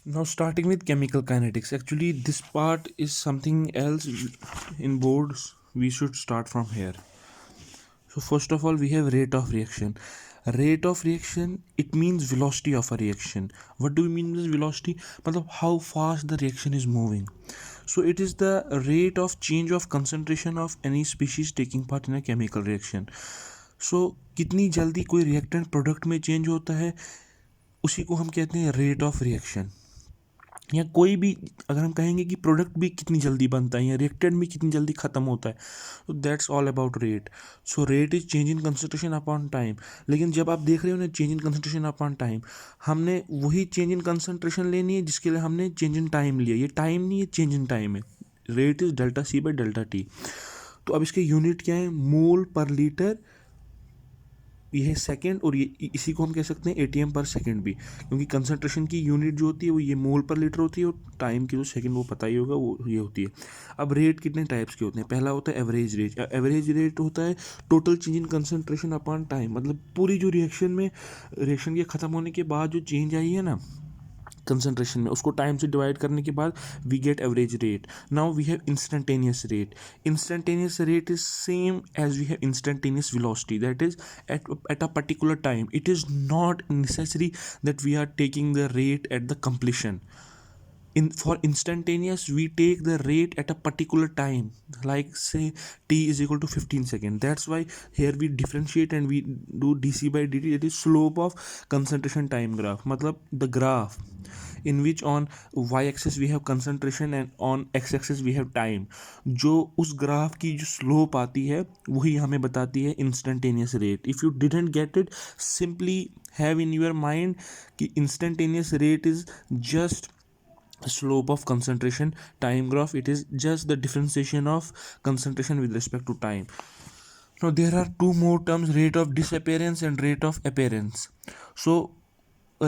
Now, starting with chemical kinetics. Actually, this part is something else in boards. We should start from here. So, first of all, we have rate of reaction. Rate of reaction, it means velocity of a reaction. What do we mean with velocity? मतलब how fast the reaction is moving. So, it is the rate of change of concentration of any species taking part in a chemical reaction. So, कितनी जल्दी कोई reactant product में change होता है, उसी को हम कहते हैं rate of reaction. या कोई भी अगर हम कहेंगे कि प्रोडक्ट भी कितनी जल्दी बनता है या रिएक्टेंट भी कितनी जल्दी ख़त्म होता है, तो that's all about rate. So rate is change in concentration upon time. लेकिन जब आप देख रहे हो ना change in concentration upon time, हमने वही चेंज इन कंसंट्रेशन लेनी है जिसके लिए हमने चेंज इन टाइम लिया. ये टाइम नहीं है, चेंज इन टाइम है. Rate is delta C by delta T. तो अब इसके यूनिट क्या है? मोल पर लीटर. ये है सेकेंड, और ये इसी को हम कह सकते हैं एटीएम पर सेकेंड भी, क्योंकि कंसंट्रेशन की यूनिट जो होती है वो ये मोल पर लीटर होती है, और टाइम की जो सेकेंड वो पता ही होगा वो ये होती है. अब रेट कितने टाइप्स के होते हैं? पहला होता है एवरेज रेट. एवरेज रेट होता है total change in concentration upon time. मतलब पूरी जो रिएक्शन के ख़त्म होने के बाद जो चेंज आई है ना कंसंट्रेशन में, उसको टाइम से डिवाइड करने के बाद we get average rate. Now we have instantaneous rate. Instantaneous rate is same as we have instantaneous velocity, that is at a particular time. It is not necessary that we are taking the rate at the completion. For instantaneous, we take the rate at a particular time, like say t is equal to 15 seconds. That's why here we differentiate and we do dc by dt. It is slope of concentration time graph. मतलब the graph in which on y axis we have concentration and on x axis we have time. जो उस graph की जो slope आती है वही हमें बताती है instantaneous rate. If you didn't get it, simply have in your mind कि instantaneous rate is just slope of concentration time graph. It is just the differentiation of concentration with respect to time. Now there are two more terms, rate of disappearance and rate of appearance. So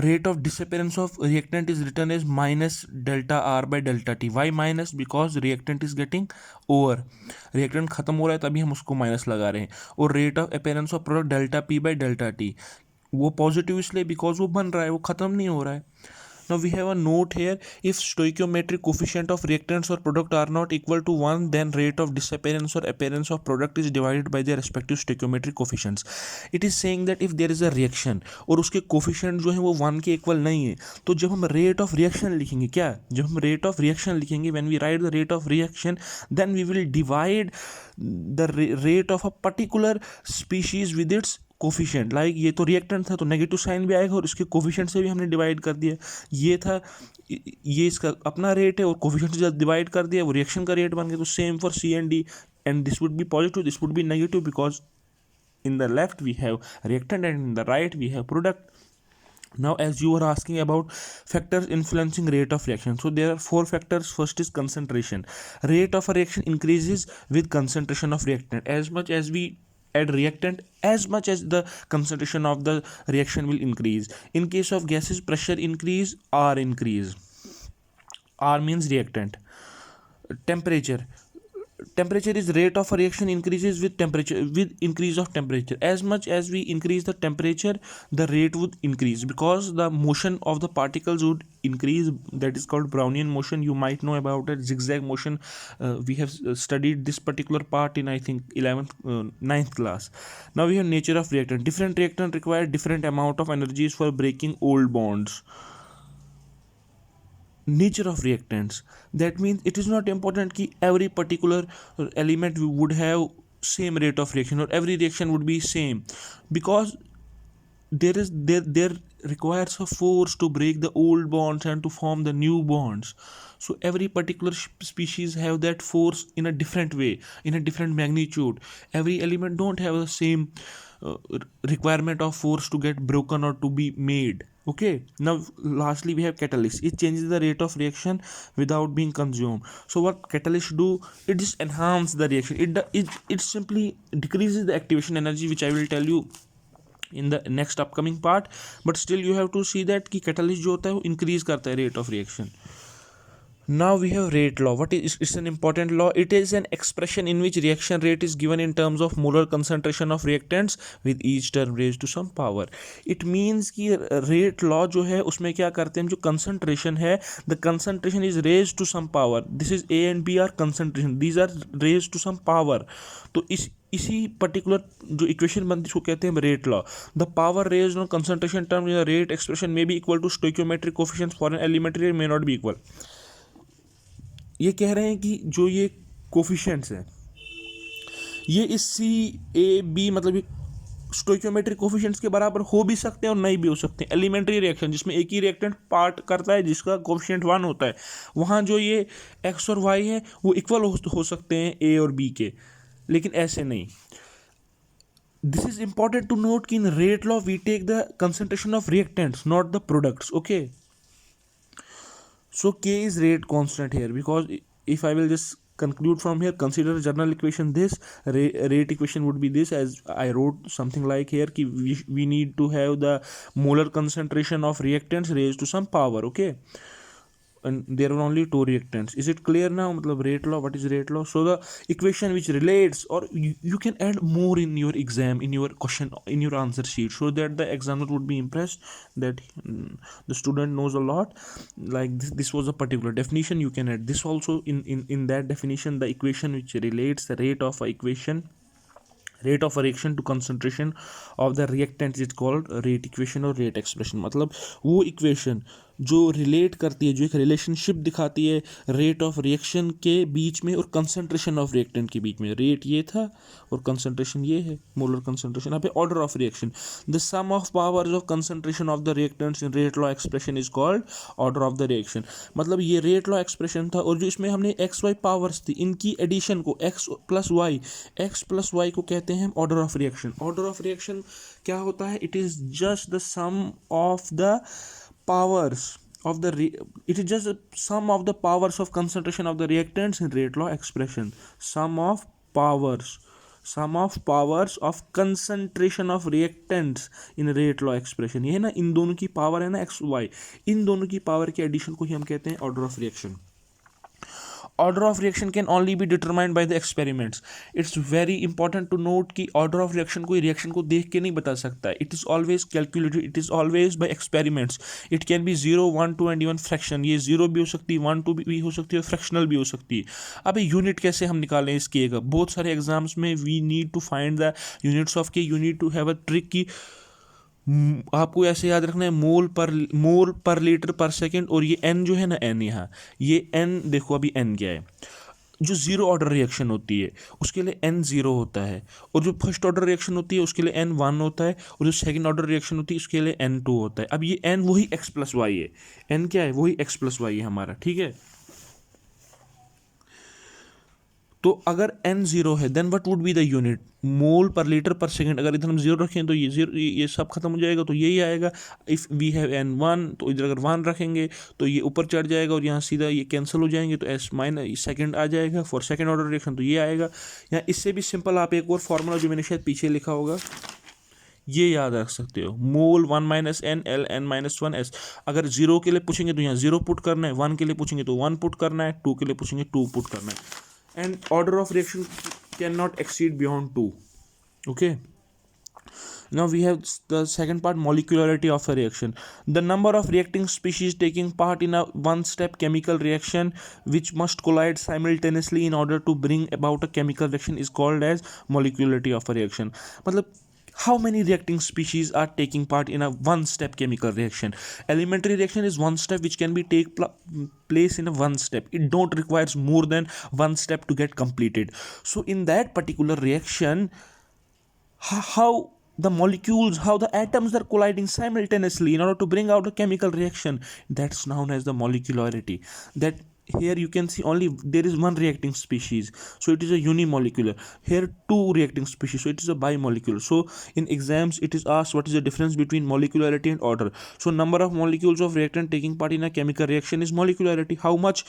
rate of disappearance of reactant is written as minus delta r by delta t. Why minus? Because reactant is getting over. reactant खत्म हो रहा है तभी हम उसको minus लगा रहे हैं. और rate of appearance of product delta p by delta t, वो पॉजिटिव इसलिए बिकॉज वो बन रहा है, वो ख़त्म नहीं हो रहा है. Now we have a note here. If stoichiometric coefficient of reactants or product are not equal to 1, then rate of disappearance or appearance of product is divided by their respective stoichiometric coefficients. It is saying that if there is a reaction और उसके coefficient जो है वो 1 के equal नहीं है, तो जब हम rate of reaction लिखेंगे, क्या जब हम rate of reaction लिखेंगे, when we write the rate of reaction, then we will divide the rate of a particular species with its coefficient. Like ये तो रिएक्टेंट था तो नेगेटिव साइन भी आएगा और इसके कोफिशिएंट से भी हमने डिवाइड कर दिया. ये था, ये इसका अपना रेट है और कोफिशिएंट से जब डिवाइड कर दिया वो रिएक्शन का रेट बन गया. तो same for C and D, and this would be positive, this would be negative, because in the left we have reactant and in the right we have product. Now as you were asking about factors influencing rate of reaction, so there are four factors. First is concentration. Rate of a reaction increases with concentration of reactant. As much as we add reactant, as much as the concentration of the reaction will increase. In case of gases, pressure increase, R increase. R means reactant. Temperature is rate of a reaction increases with temperature, with increase of temperature. As much as we increase the temperature, the rate would increase because the motion of the particles would increase. That is called Brownian motion. You might know about it, zigzag motion. We have studied this particular part in I think 11th 9th class. Now we have nature of reactant. Different reactant require different amount of energies for breaking old bonds. Nature of reactants, that means it is not important कि every particular element would have same rate of reaction or every reaction would be same, because there requires a force to break the old bonds and to form the new bonds. So every particular species have that force in a different way, in a different magnitude. Every element don't have the same requirement of force to get broken or to be made. Okay, now lastly we have catalyst. It changes the rate of reaction without being consumed. So what catalyst do? It just enhance the reaction. It simply decreases the activation energy, which I will tell you in the next upcoming part. But still you have to see that कि catalyst जो होता है वो increase करता है rate of reaction. Now we have rate law. What is it's an important law? It is an expression in which reaction rate is given in terms of molar concentration of reactants with each term raised to some power. It means कि rate law जो है उसमें क्या करते हैं, जो concentration है, the concentration is raised to some power. This is A and B are concentration. These are raised to some power. तो इसी पर्टिकुलर जो इक्वेशन बनती है इसको कहते हैं rate law. The power raised on concentration term rate expression में be equal to stoichiometric coefficient for an elementary may not be equal. ये कह रहे हैं कि जो ये कोफिशिएंट्स हैं ये इस सी ए बी मतलब ये स्टोइकियोमेट्रिक कोफिशिएंट्स के बराबर हो भी सकते हैं और नहीं भी हो सकते हैं. एलिमेंट्री रिएक्शन जिसमें एक ही रिएक्टेंट पार्ट करता है जिसका कोफिशिएंट 1 होता है, वहाँ जो ये एक्स और वाई है वो इक्वल हो सकते हैं ए और बी के, लेकिन ऐसे नहीं. This is important to note कि in rate law we take the concentration of reactants not the products. Okay, so K is rate constant here, because if I will just conclude from here, consider general equation this rate equation would be this, as I wrote something like here ki we need to have the molar concentration of reactants raised to some power. Okay, and there are only two reactants. Is it clear now? Matlab rate law, what is rate law? So the equation which relates, or you can add more in your exam, in your question, in your answer sheet, so that the examiner would be impressed that the student knows a lot. Like this was a particular definition, you can add this also in that definition. The equation which relates the rate of a reaction to concentration of the reactants is called rate equation or rate expression. मतलब वो equation जो relate करती है, जो एक relationship दिखाती है rate of reaction के बीच में और कंसंट्रेशन ऑफ रिएक्टेंट के बीच में. रेट ये था और कंसंट्रेशन ये है, मोलर कंसंट्रेशन. यहाँ पे order of reaction, the sum of powers of concentration of the reactants in rate law expression is called order of the reaction. मतलब ये रेट लॉ एक्सप्रेशन था और जो इसमें हमने एक्स वाई पावर्स थी इनकी एडिशन को एक्स प्लस वाई को कहते हैं order of reaction. Order of reaction क्या होता है? It is just the sum of the powers of the it is just a sum of the powers of concentration of the reactants in rate law expression. Sum of powers of concentration of reactants in rate law expression. ये है ना, इन दोनों की power है ना x Y, इन दोनों की power के एडिशन को ही हम कहते हैं order of reaction. Order of reaction can only be determined by the experiments. It's very important to note कि order of reaction कोई reaction को देख के नहीं बता सकता है. It is always calculated. It is always by experiments. It can be 0, 1, 2 and even fraction. ये 0 भी हो सकती है, 1, 2 भी हो सकती है और fractional भी हो सकती है. अब यूनिट कैसे हम निकालें इस K का? बहुत सारे एग्जाम्स में we need to find the units of K. You need to have a trick की आपको ऐसे याद रखना है मोल पर लीटर पर सेकंड. और ये एन जो है ना, एन यहाँ ये एन देखो अभी एन क्या है. जो जीरो ऑर्डर रिएक्शन होती है उसके लिए एन जीरो होता है, और जो फर्स्ट ऑर्डर रिएक्शन होती है उसके लिए एन वन होता है, और जो सेकंड ऑर्डर रिएक्शन होती है उसके लिए एन टू होता है. अब ये एन वही एक्स प्लस वाई है, एन क्या है वही एक्स प्लस वाई है हमारा. ठीक है, तो अगर n जीरो है then what would be the unit? Mole per litre पर सेकंड. अगर इधर हम जीरो रखें तो ये जीरो, ये सब खत्म हो जाएगा तो यही आएगा. If we have n one तो इधर अगर वन रखेंगे तो ये ऊपर चढ़ जाएगा और यहाँ सीधा ये कैंसिल हो जाएंगे तो s माइनस सेकंड आ जाएगा फॉर सेकंड ऑर्डर रिएक्शन, तो ये आएगा. यहाँ इससे भी सिंपल आप एक और फॉर्मूला जो मैंने शायद पीछे लिखा होगा ये याद रख सकते हो. Mole 1 minus N L N minus 1 S. अगर जीरो के लिए पूछेंगे तो यहाँ जीरो पुट करना है, वन के लिए पूछेंगे तो वन पुट करना है, टू के लिए पूछेंगे टू पुट करना है. And order of reaction cannot exceed beyond 2. Okay, now we have the second part, molecularity of a reaction. The number of reacting species taking part in a one step chemical reaction which must collide simultaneously in order to bring about a chemical reaction is called as molecularity of a reaction. मतलब how many reacting species are taking part in a one step chemical reaction? Elementary reaction is one step which can be place in a one step. It don't requires more than one step to get completed. So in that particular reaction, how the molecules, how the atoms are colliding simultaneously in order to bring out a chemical reaction, that's known as the molecularity. That here you can see only there is one reacting species, so it is a unimolecular. Here two reacting species, so it is a bimolecular. So in exams it is asked what is the difference between molecularity and order. So number of molecules of reactant taking part in a chemical reaction is molecularity. How much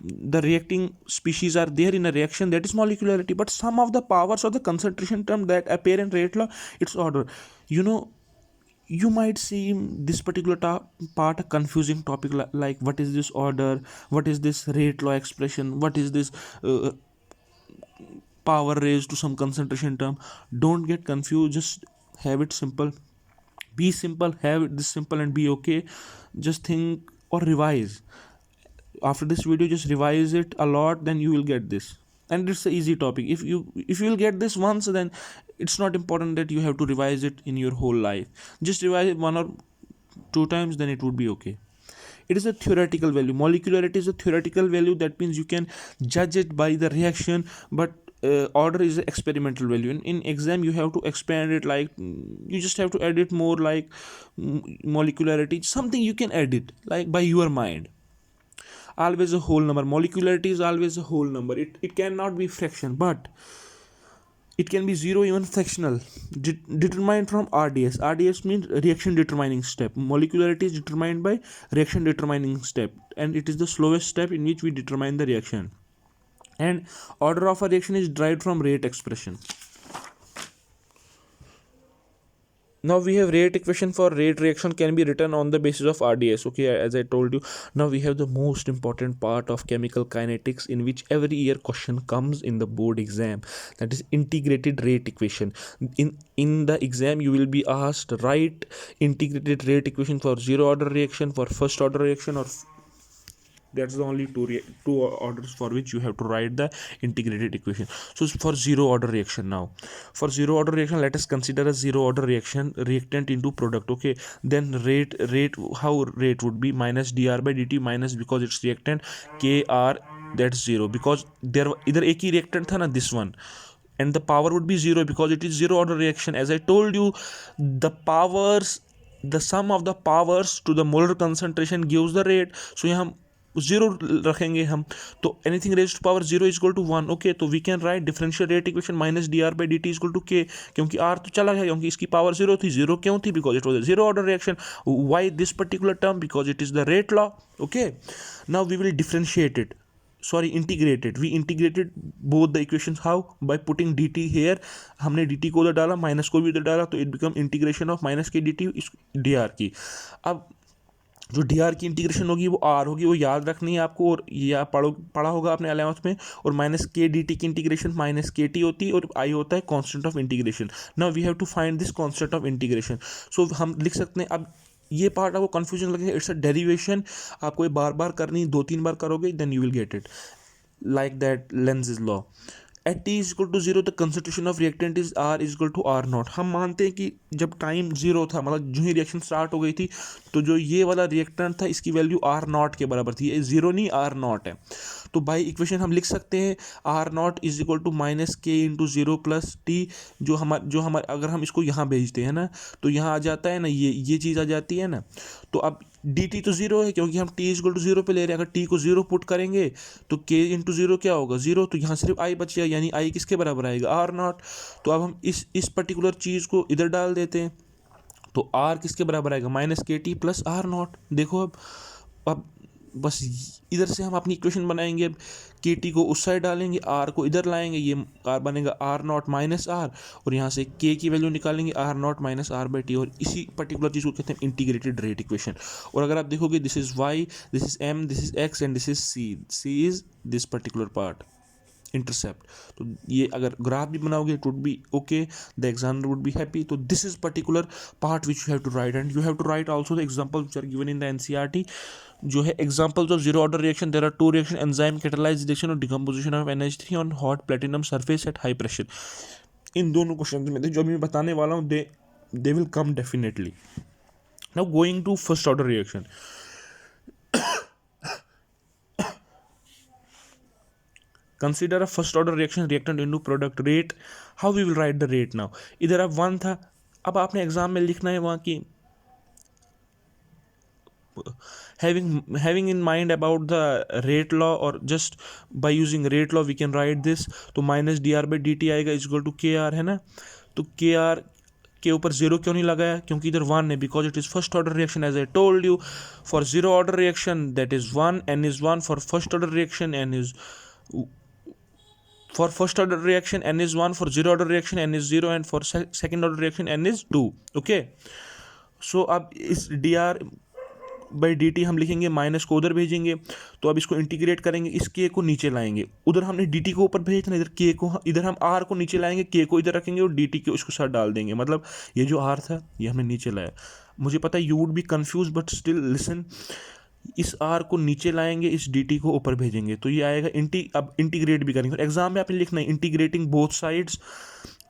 the reacting species are there in a reaction, that is molecularity. But some of the powers of the concentration term that appear in rate law, it's order. You know, you might see this particular part a confusing topic, like what is this order, what is this rate law expression, what is this uh, power raised to some concentration term. Don't get confused, just have it simple, be simple, have it this simple and be okay. Just think or revise after this video, just revise it a lot, then you will get this. And it's an easy topic. If you will get this once, then it's not important that you have to revise it in your whole life. Just revise it one or two times, then it would be okay. It is a theoretical value. Molecularity is a theoretical value. That means you can judge it by the reaction, but order is an experimental value. In exam you have to expand it, like you just have to edit more, like molecularity, something you can edit like by your mind. Always a whole number. Molecularity is always a whole number. It cannot be fraction, but it can be zero, even fractional. Determined from RDS. RDS means reaction determining step. Molecularity is determined by reaction determining step, and it is the slowest step in which we determine the reaction. And order of a reaction is derived from rate expression. Now we have rate equation for rate reaction can be written on the basis of RDS. Okay, as I told you. Now we have the most important part of chemical kinetics, in which every year question comes in the board exam. That is integrated rate equation. In the exam you will be asked write integrated rate equation for zero order reaction, for first order reaction, or that's the only two orders for which you have to write the integrated equation. So for zero order reaction, now for zero order reaction, let us consider a zero order reaction, reactant into product. Okay, then rate how rate would be minus dr by dt, minus because it's reactant kr, that's zero because there either एक ही reactant था ना, this one, and the power would be zero because it is zero order reaction. As I told you, the sum of the powers to the molar concentration gives the rate. So यहाँ zero रखेंगे हम, तो anything raise to power zero is equal to one. Okay, तो we can write differential rate equation minus D R by D T is equal to K, क्योंकि are तो चला गया, क्योंकि इसकी पावर जीरो थी. जीरो क्यों थी? Because it was a zero order reaction. Why this particular term? Because it is the rate law. Okay, now we will differentiate it, sorry, integrated. We integrated both the equations. How? By putting dt here. हमने dt को उधर डाला, minus को भी उधर डाला, तो it become integration of minus के dt डी आर की. अब जो डी आर की इंटीग्रेशन होगी वो आर होगी, वो याद रखनी है आपको, और ये आप पढ़ा होगा आपने 11th में. और माइनस के डी टी की इंटीग्रेशन माइनस के टी होती है, और आई होता है constant of integration. Now we have to find this constant of integration. So हम लिख सकते हैं. अब ये पार्ट आपको कन्फ्यूजन लगेगा, इट्स अ डेरिवेशन. आपको ये बार बार करनी, 2-3 बार करोगे then you will get it. Like that Lenz's law. At t is equal to zero the concentration of reactant is R is equal to R not. हम मानते हैं कि जब टाइम जीरो था, मतलब जो ही रिएक्शन स्टार्ट हो गई थी, तो जो ये वाला रिएक्टेंट था इसकी वैल्यू R नॉट के बराबर थी. ये जीरो नहीं, R नॉट है. तो बाई इक्वेशन हम लिख सकते हैं R naught is equal to minus K into zero plus T. जो हमारे अगर हम इसको यहाँ भेजते हैं ना, तो यहाँ आ जाता है ना, ये चीज़ आ जाती है ना. तो अब डी टी तो जीरो है, क्योंकि हम टी इक्वल टू जीरो पे ले रहे हैं. अगर टी को जीरो पुट करेंगे तो के इंटू जीरो क्या होगा? जीरो. तो यहाँ सिर्फ आई बच गया, यानी आई किसके बराबर आएगा? R naught. तो अब हम इस पर्टिकुलर चीज़ को इधर डाल देते हैं, तो आर किसके बराबर आएगा? Minus K T plus are not. देखो अब बस इधर से हम अपनी इक्वेशन बनाएंगे. अब के टी को उस साइड डालेंगे, आर को इधर लाएंगे, ये आर बनेगा आर नॉट माइनस आर, और यहाँ से के की वैल्यू निकालेंगे R naught minus R by T. और इसी पर्टिकुलर चीज़ को कहते हैं इंटीग्रेटेड रेट इक्वेशन. और अगर आप देखोगे, this is Y, this is M, this is X, and this is C. C is this particular part, intercept. तो ये अगर ग्राफ भी बनाओगे it would be okay, the examiner would be happy. तो this is particular part which you have to write, and you have to write also the example which are given in the NCERT. जो है examples of zero order reaction, there are two reaction, enzyme catalyse reaction और decomposition of NH3 on hot platinum surface at high pressure. इन दोनों question में जो मैं बताने वाला हूँ, they will come definitely. Now going to first order reaction. Consider a first order reaction reactant into product. Rate, how we will write the rate now? इधर अब 1 था, अब आपने एग्जाम में लिखना है वहाँ की having in mind about the rate law, or just by using rate law we can write this. तो minus D R by D T आएगा इज इक्वल टू के आर, है ना. तो के आर के ऊपर जीरो क्यों नहीं लगाया? क्योंकि इधर 1 है, because it is first order reaction. As I told you, for zero order reaction that is 1, n is 1. For first order reaction n is For first order reaction n is 1, for zero order reaction n is 0, and for second order reaction n is 2. Okay, सो अब इस D R by D T हम लिखेंगे, minus को उधर भेजेंगे, तो अब इसको इंटीग्रेट करेंगे, इस के को नीचे लाएंगे, उधर हमने डी टी को ऊपर भेजना, इधर के को, इधर हम आर को नीचे लाएंगे, के को इधर रखेंगे और डी टी को इसको साथ डाल देंगे। मतलब ये जो आर था ये हमने नीचे लाया। मुझे पता है you would be confuse, but still listen. इस आर को नीचे लाएंगे, इस डी टी को ऊपर भेजेंगे, तो ये आएगा अब इंटीग्रेट भी करेंगे। एग्जाम में आपने लिखना है इंटीग्रेटिंग बोथ साइड्स,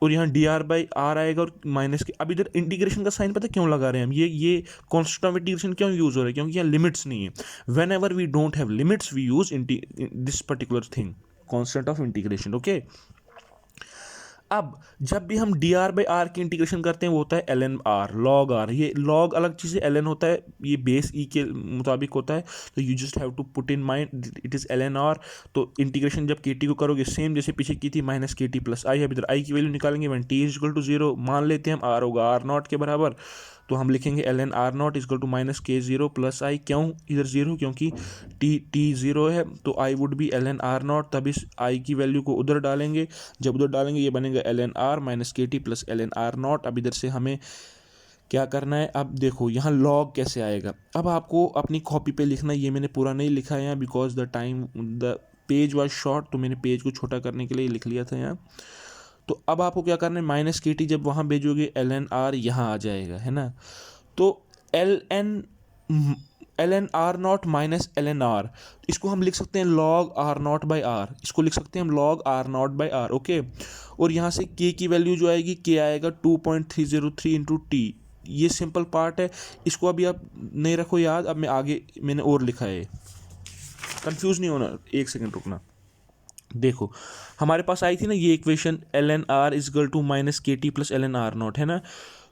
और यहाँ डी आर बाई आर आएगा और माइनस के। अब इधर इंटीग्रेशन का साइन पता क्यों लगा रहे हैं हम, ये कॉन्स्टेंट ऑफ इंटीग्रेशन क्यों यूज हो रहा है, क्योंकि यहाँ लिमिट्स नहीं है। Whenever we don't have limits we use this particular thing, constant of integration. Okay, अब जब भी हम डी आर बाई आर की इंटीग्रेशन करते हैं वो होता है L N R, log R. ये लॉग अलग चीज़ है, एल एन होता है, ये बेस ई के मुताबिक होता है, तो you just have to put in mind it is L N R. तो इंटीग्रेशन जब के टी को करोगे सेम जैसे पीछे की थी, माइनस के टी प्लस आई। अब इधर आई की वैल्यू निकालेंगे, when T is equal to zero, मान लेते हैं हम आर होगा आर नॉट के बराबर, तो हम लिखेंगे L N R naught is equal to minus K zero plus I. क्यों इधर जीरो, क्योंकि टी जीरो है, तो I would be L N R naught. तब इस आई की वैल्यू को उधर डालेंगे, जब उधर डालेंगे ये बनेगा L N R minus K T plus L N R naught. अब इधर से हमें क्या करना है, अब देखो यहाँ लॉग कैसे आएगा। अब आपको अपनी कॉपी पे लिखना है, ये मैंने पूरा नहीं लिखा है यहाँ because the page was short, तो मैंने पेज को छोटा करने के लिए लिख लिया था यहाँ। तो अब आपको क्या करना है, माइनस के टी जब वहाँ भेजोगे एल एन आर यहाँ आ जाएगा, है ना। तो L N R naught minus L N R, इसको हम लिख सकते हैं log R naught by R, इसको लिख सकते हैं हम log R naught by R. Okay, और यहाँ से के की वैल्यू जो आएगी, के आएगा 2.303 इंटू टी। ये सिंपल पार्ट है, इसको अभी आप नहीं रखो याद, अब मैं आगे मैंने और लिखा है, कंफ्यूज नहीं होना, एक सेकेंड रुकना। देखो हमारे पास आई थी ना ये equation, L N R equal to minus K T plus L N R naught, है ना।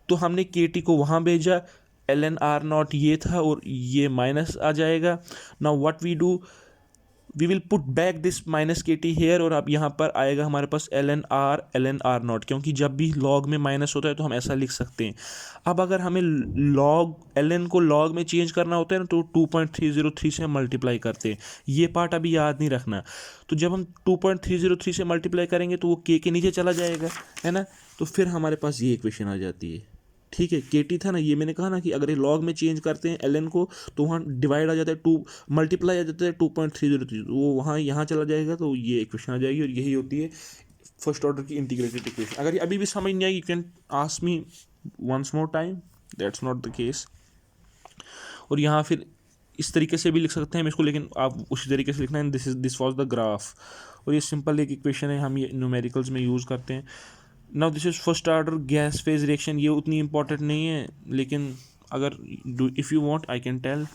तो हमने के टी को वहाँ भेजा, एल एन आर नॉट ये था और ये माइनस आ जाएगा। Now what we do, we will put back this minus K T here, और अब यहाँ पर आएगा हमारे पास एल एन आर नॉट, क्योंकि जब भी लॉग में माइनस होता है तो हम ऐसा लिख सकते हैं। अब अगर हमें लॉग एल एन को लॉग में चेंज करना होता है ना, तो 2.303 से हम मल्टीप्लाई करते हैं। ये पार्ट अभी याद नहीं रखना। तो जब हम 2.303 से मल्टीप्लाई करेंगे तो वो के नीचे चला जाएगा, है ना। तो फिर हमारे पास ये इक्वेशन आ जाती है, ठीक है। के टी था ना, ये मैंने कहा ना कि अगर ये लॉग में चेंज करते हैं एल एन को, तो वहाँ डिवाइड आ जाता है, 2 मल्टीप्लाई आ जाता है 2.303, वो वहाँ यहाँ चला जाएगा, तो ये इक्वेशन आ जाएगी। और यही होती है फर्स्ट ऑर्डर की इंटीग्रेटेड इक्वेशन। अगर ये अभी भी समझ नहीं आई, you can ask me once more time, that's not the case. और यहाँ फिर इस तरीके से भी लिख सकते हैं हम इसको, लेकिन आप उसी तरीके से लिखना है, दिस वॉज द ग्राफ। और ये सिंपल एक इक्वेशन है, हम ये न्यूमेरिकल्स में यूज़ करते हैं। Now this is first order gas phase reaction, ये उतनी इंपॉर्टेंट नहीं है, लेकिन अगर if you want I can tell.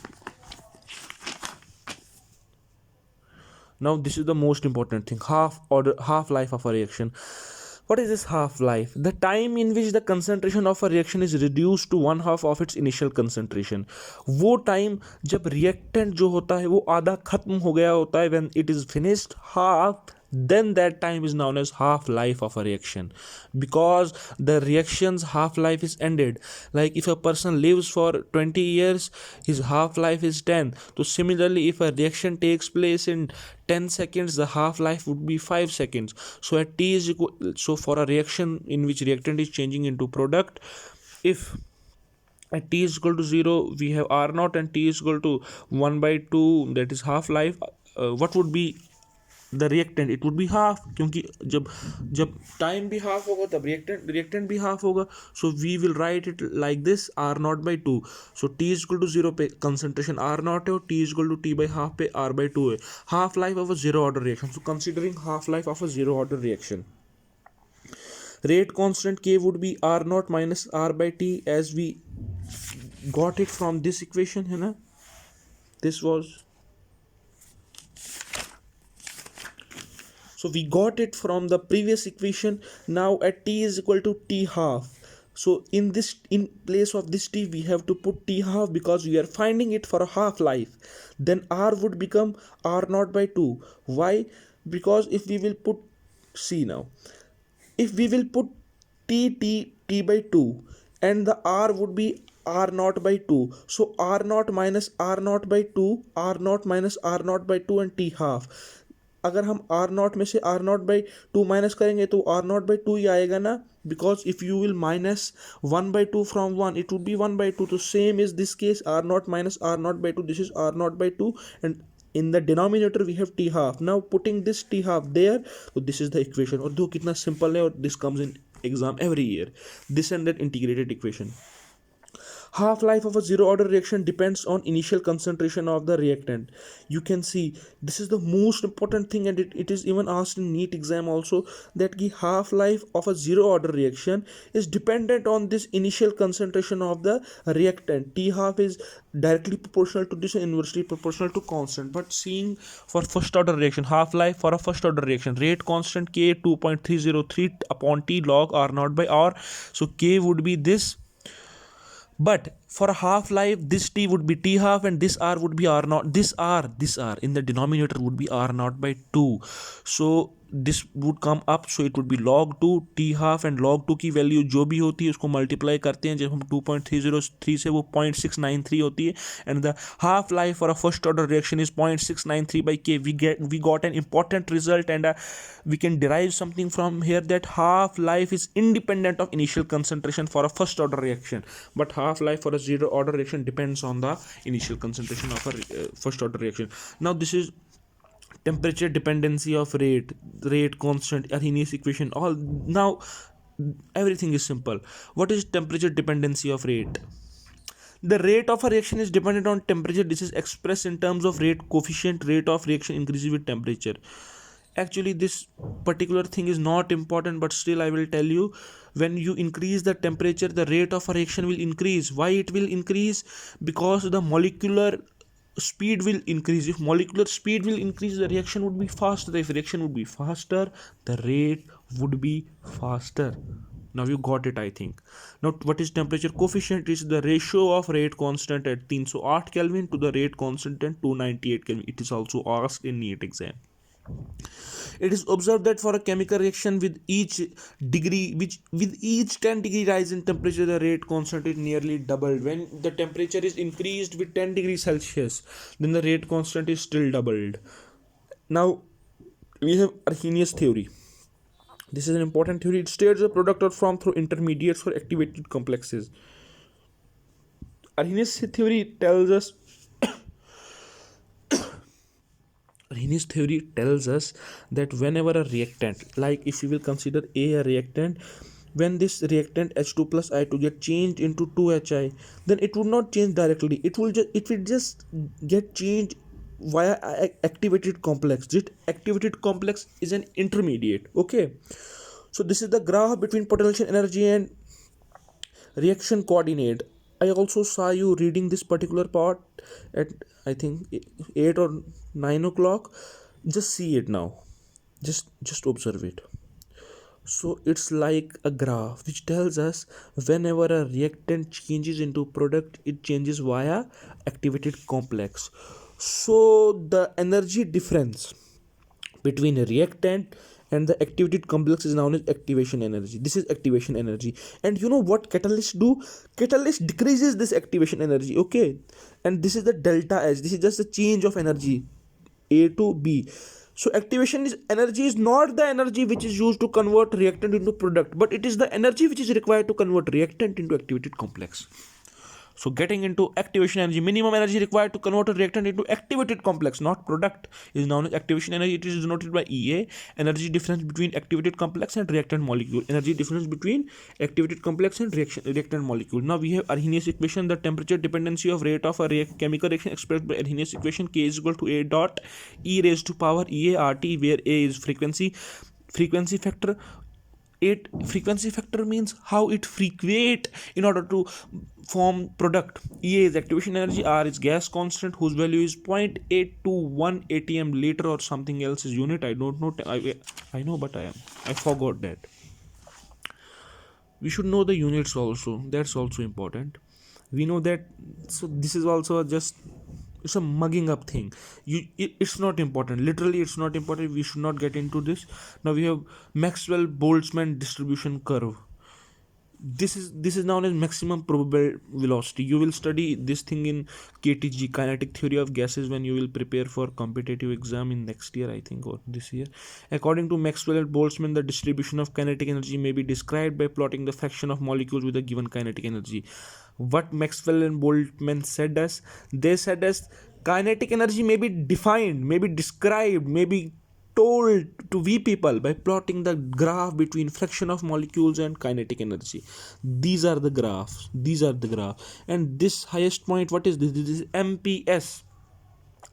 Now this is the most important thing, half life of a reaction. What is this half life? The time in which the concentration of a reaction is reduced to 1/2 of its initial concentration. वो time जब reactant जो होता है वो आधा खत्म हो गया होता है, when it is finished half, then that time is known as half life of a reaction, because the reaction's half life is ended. Like if a person lives for 20 years, his half life is 10. So similarly, if a reaction takes place in 10 seconds, the half life would be 5 seconds. So at t is equal, so for a reaction in which reactant is changing into product, if at t is equal to 0 we have r naught, and t is equal to 1/2, that is half life, what would be the reactant, it would be half, क्योंकि जब time भी half होगा तब reactant भी half होगा। So we will write it like this, R naught by 2। So T is equal to 0 पे concentration R naught है, और T is equal to T by half पे आर बाई 2 है। Half life of a zero order reaction, so considering half life of a zero order reaction, rate constant K would be R naught minus R by T, as we got it from this equation, है ना। This was, so we got it from the previous equation. Now at t is equal to t half, so in place of this t we have to put t half, because we are finding it for a half life. Then r would become r naught by 2. Why? Because if we will put, see now, if we will put t by 2, and the r would be r naught by 2, so r naught minus r naught by 2, r naught minus r naught by 2, and t half. अगर हम are not में से are naught by 2 minus करेंगे तो are naught by 2 ही आएगा ना, because if you will minus 1 by 2 from 1, it would be 1 by 2. So same is this case, r naught minus r naught by 2, this is r naught by 2, and in the denominator we have t half. Now putting this t half there, so this is the equation. और दो कितना simple है, और this comes in exam every year, this and that integrated equation. Half life of a zero order reaction depends on initial concentration of the reactant. You can see this is the most important thing, and it is even asked in NEET exam also, that the half life of a zero order reaction is dependent on this initial concentration of the reactant. T half is directly proportional to this and inversely proportional to constant. But seeing for first order reaction, half life for a first order reaction, rate constant K 2.303 upon T log R naught by R. So K would be this. But for a half life, this t would be t half, and this r would be r naught. This r in the denominator would be r naught by 2. So this would come up, so it would be log 2 t half, and log 2 की value जो भी होती है उसको multiply करते हैं. जब हम 2.303 से वो 0.693 होती है, and the half life for a first order reaction is 0.693 by k. We got an important result, and we can derive something from here, that half life is independent of initial concentration for a first order reaction, but half life for a zero order reaction depends on the initial concentration of a first order reaction. Now this is temperature dependency of rate constant, Arrhenius equation. All now everything is simple. What is temperature dependency of rate? The rate of a reaction is dependent on temperature. This is expressed in terms of rate coefficient. Rate of reaction increases with temperature. Actually this particular thing is not important, but still I will tell you, when you increase the temperature, the rate of a reaction will increase. Why it will increase? Because the molecular speed will increase. If molecular speed will increase, the reaction would be faster. If reaction would be faster, the rate would be faster. Now you got it, I think. Now what is temperature coefficient? Is the ratio of rate constant at 308 Kelvin to the rate constant at 298 Kelvin. It is also asked in NEET exam. It is observed that for a chemical reaction with each 10-degree rise in temperature, the rate constant is nearly doubled. When the temperature is increased with 10 degrees Celsius, then the rate constant is still doubled. Now we have Arrhenius theory. This is an important theory. It states the product or formed through intermediates or activated complexes. Arrhenius theory tells us Arrhenius theory tells us that whenever a reactant, like if you will consider a reactant, when this reactant H2 plus I2 get changed into 2HI, then it would not change directly. It will just get changed via activated complex. This activated complex is an intermediate. Okay, so this is the graph between potential energy and reaction coordinate. I also saw you reading this particular part at, I think, 8 or 9 o'clock. Just see it now. Just observe it. So it's like a graph which tells us whenever a reactant changes into product, it changes via activated complex. So the energy difference between a reactant and the activated complex is known as activation energy. This is activation energy. And you know what catalyst do? Catalyst decreases this activation energy. Okay, and this is the delta H. This is just a change of energy, A to B. So activation energy is not the energy which is used to convert reactant into product, but it is the energy which is required to convert reactant into activated complex. So getting into activation energy, minimum energy required to convert a reactant into activated complex, not product, is known as activation energy. It is denoted by EA. Energy difference between activated complex and reactant molecule. Energy difference between activated complex and reactant molecule. Now we have Arrhenius equation. The temperature dependency of rate of a chemical reaction expressed by Arrhenius equation. K is equal to A dot E raised to power EA RT, where A is frequency factor. Frequency factor means how it frequate in order to form product. EA is activation energy, R is gas constant whose value is 0.821 atm liter or something else is unit. I don't know. I know, but I forgot that. We should know the units also. That's also important. We know that. So this is also just, it's a mugging up thing. It's not important. Literally it's not important. We should not get into this. Now we have Maxwell Boltzmann distribution curve. This is known as maximum probable velocity. You will study this thing in KTG, kinetic theory of gases, when you will prepare for competitive exam in next year, I think, or this year. According to Maxwell and Boltzmann, the distribution of kinetic energy may be described by plotting the fraction of molecules with a given kinetic energy. What Maxwell and Boltzmann said as, they said as, kinetic energy may be defined, may be described, may be told to we people by plotting the graph between fraction of molecules and kinetic energy. These are the graphs, and this highest point, what is this? This is MPS,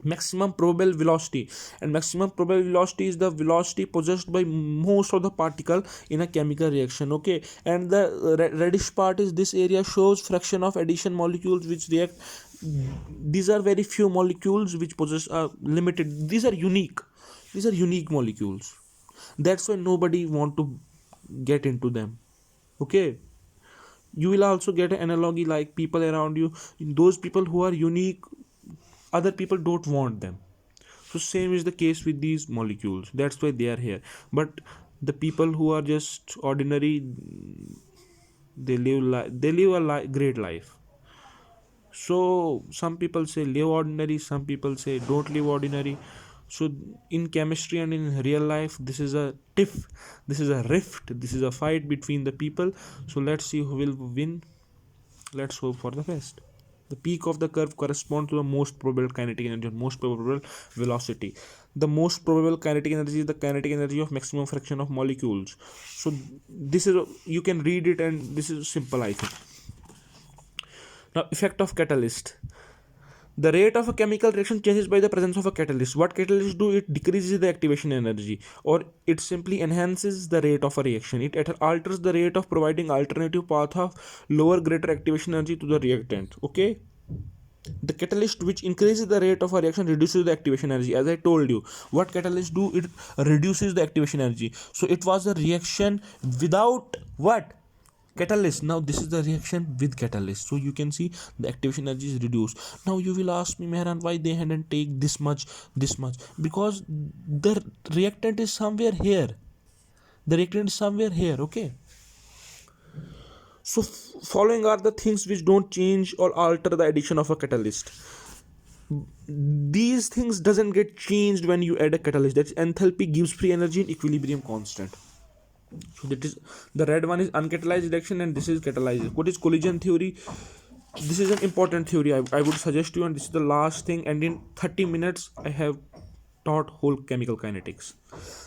maximum probable velocity. And maximum probable velocity is the velocity possessed by most of the particle in a chemical reaction. Okay, and the reddish part is, this area shows fraction of addition molecules which react. These are very few molecules which possess a limited, these are unique molecules. That's why nobody want to get into them. Okay, you will also get an analogy like people around you, those people who are unique, other people don't want them. So same is the case with these molecules, that's why they are here. But the people who are just ordinary, they live a great life. So some people say live ordinary, some people say don't live ordinary. So in chemistry and in real life, this is a tiff, this is a rift, this is a fight between the people. So let's see who will win. Let's hope for the best. The peak of the curve corresponds to the most probable kinetic energy, most probable velocity. The most probable kinetic energy is the kinetic energy of maximum fraction of molecules. So this is, you can read it, and this is simple, I think. Now, effect of catalyst. The rate of a chemical reaction changes by the presence of a catalyst. What catalysts do? It decreases the activation energy, or it simply enhances the rate of a reaction. It alters the rate of providing alternative path of lower greater activation energy to the reactant. Okay, the catalyst which increases the rate of a reaction reduces the activation energy. As I told you, what catalyst do? It reduces the activation energy. So it was a reaction without what? Catalyst. Now this is the reaction with catalyst. So you can see the activation energy is reduced. Now you will ask me, Mehran, why they hadn't take this much? Because the reactant is somewhere here. Okay, so following are the things which don't change or alter the addition of a catalyst. These things doesn't get changed when you add a catalyst. That's enthalpy, gives free energy, and equilibrium constant. So that is, the red one is uncatalyzed reaction, and this is catalyzed. What is collision theory? This is an important theory, I would suggest you, and this is the last thing, and in 30 minutes I have taught whole chemical kinetics.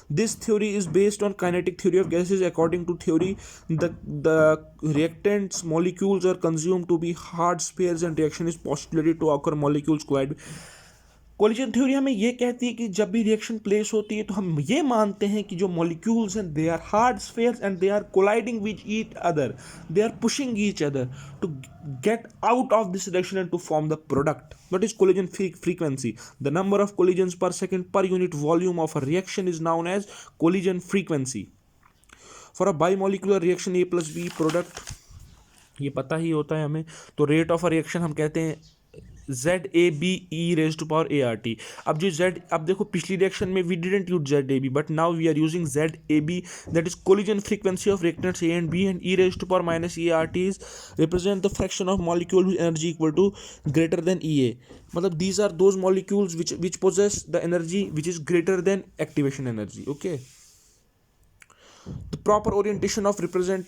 This theory is based on kinetic theory of gases. According to theory, the reactants molecules are consumed to be hard spheres, and reaction is postulated to occur molecules collide. Collision theory हमें ये कहती है कि जब भी reaction place होती है तो हम ये मानते हैं कि जो मॉलिक्यूल्स हैं, they are hard spheres and they are colliding with each other, they are pushing each other to get out of this direction and to form the product. What is collision frequency? The number of collisions per second per unit volume of a reaction is known as collision frequency. For a bimolecular reaction A plus B product, ये पता ही होता है हमें, तो rate of a reaction हम कहते हैं ZAB e⁻ART. अब जो Z, अब देखो पिछली रिएक्शन में we didn't use ZAB, but now we are using ZAB, that is collision frequency of reactants A and B, and e⁻ART is represent the fraction of molecule whose energy equal to greater than EA. मतलब these are those molecules which possess the energy which is greater than activation energy. Okay, the proper orientation of represent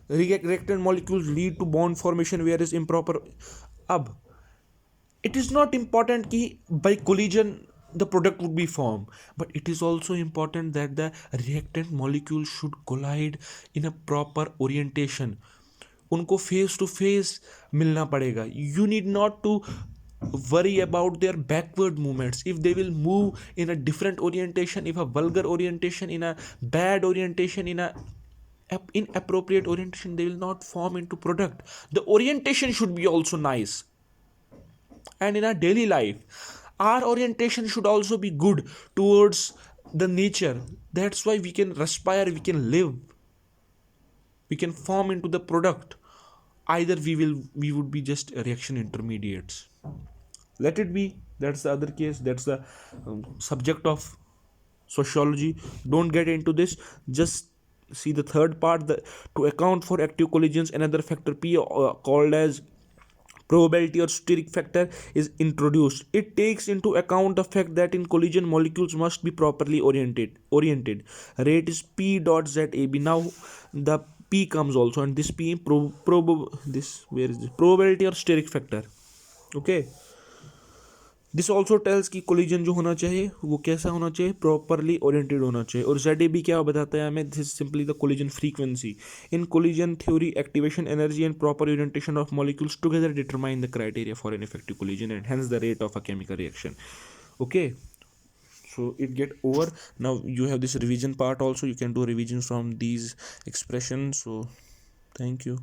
reactant molecules lead to bond formation, whereas improper. अब it is not important कि by collision the product would be formed, but it is also important that the reactant molecules should collide in a proper orientation. उनको face to face मिलना पड़ेगा. You need not to worry about their backward movements. If they will move in a different orientation, if a vulgar orientation, in a bad orientation, in a inappropriate orientation, they will not form into product. The orientation should be also nice. And in our daily life, our orientation should also be good towards the nature. That's why we can respire, we can live, we can form into the product. Either we would be just reaction intermediates. Let it be. That's the other case. That's the subject of sociology. Don't get into this. Just see the third part, to account for active collisions, another factor P, called as probability or steric factor, is introduced. It takes into account the fact that in collision molecules must be properly oriented. Rate is P dot ZAB. Now the P comes also, and this P this, where is this, probability or steric factor. Okay, this also tells कि collision जो होना चाहिए वो कैसा होना चाहिए, properly oriented होना चाहिए. और ZAB क्या बताता है हमें, this simply the collision frequency. In collision theory activation energy and proper orientation of molecules together determine the criteria for an effective collision and hence the rate of a chemical reaction. Okay, so it get over. Now you have this revision part also, you can do revisions from these expressions. So thank you.